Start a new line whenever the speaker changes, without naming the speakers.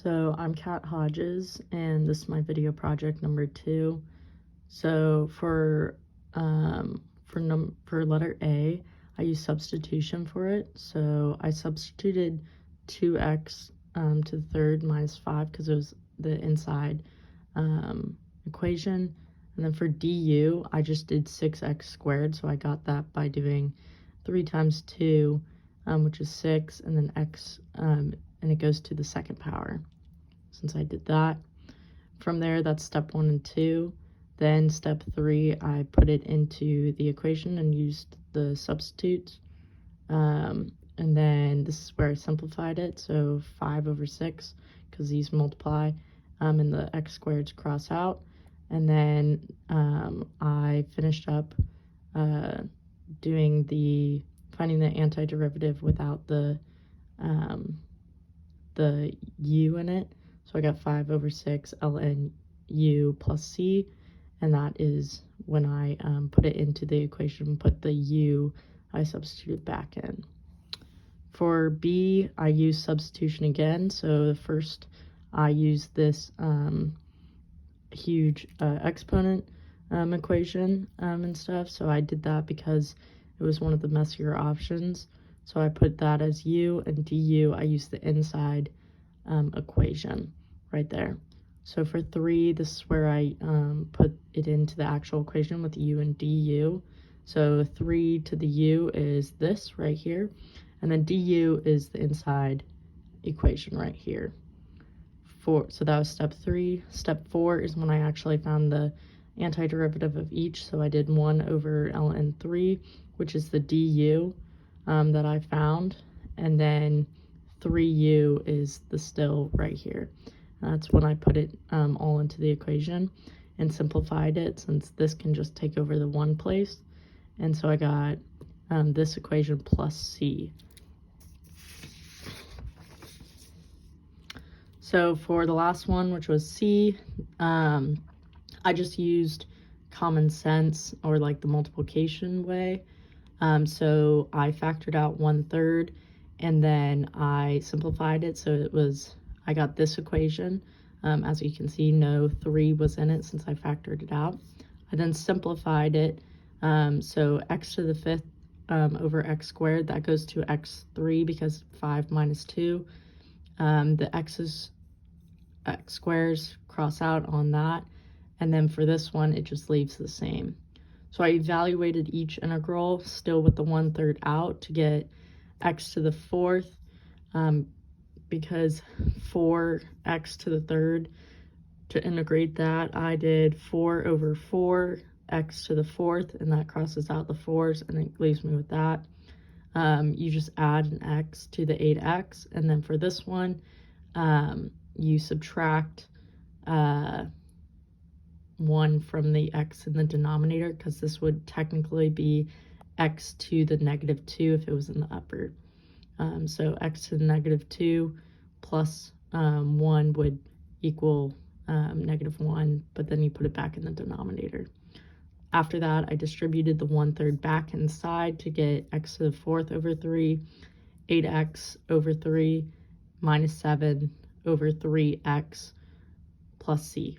So I'm Kat Hodges, and this is my video project number 2. So for letter A, I use substitution for it. So I substituted 2x to the third minus 5 because it was the inside equation. And then for du, I just did 6x squared. So I got that by doing 3 times 2, which is 6, and then x, and it goes to the second power. Since I did that, from there, that's step 1 and 2. Then step 3, I put it into the equation and used the substitutes. And then this is where I simplified it, so 5 over 6, because these multiply, and the x squareds cross out. And then I finished up finding the antiderivative without the u in it. So I got 5 over 6 ln u plus c, and that is when I put it into the equation, put the u I substituted back in. For b, I use substitution again. So the first, I use this huge exponent equation and stuff. So I did that because it was one of the messier options. So I put that as u, and du, I use the inside equation right there. So for 3, this is where I put it into the actual equation with u and du. So 3 to the u is this right here, and then du is the inside equation right here. So that was step 3. Step 4 is when I actually found the antiderivative of each. So I did 1 over ln 3, which is the du that I found, and then 3u is the still right here. That's when I put it all into the equation and simplified it, since this can just take over the one place. And so I got this equation plus c. So for the last one, which was c, I just used common sense, or like the multiplication way. So I factored out 1/3, and then I simplified it. So I got this equation. As you can see, no 3 was in it since I factored it out. I then simplified it. So x to the 5th over x squared, that goes to x3 because 5 minus 2. The x squares cross out on that. And then for this one, it just leaves the same. So I evaluated each integral, still with the 1/3 out, to get x to the 4th, because 4x to the 3rd, to integrate that, I did 4 over 4 x to the 4th, and that crosses out the 4's, and it leaves me with that. You just add an x to the 8x, and then for this one, you subtract 1 from the x in the denominator, because this would technically be x to the -2 if it was in the upper. So x to the -2 plus 1 would equal -1, but then you put it back in the denominator. After that, I distributed the 1/3 back inside to get x to the 4th over 3, 8x over 3 minus 7 over 3x plus c.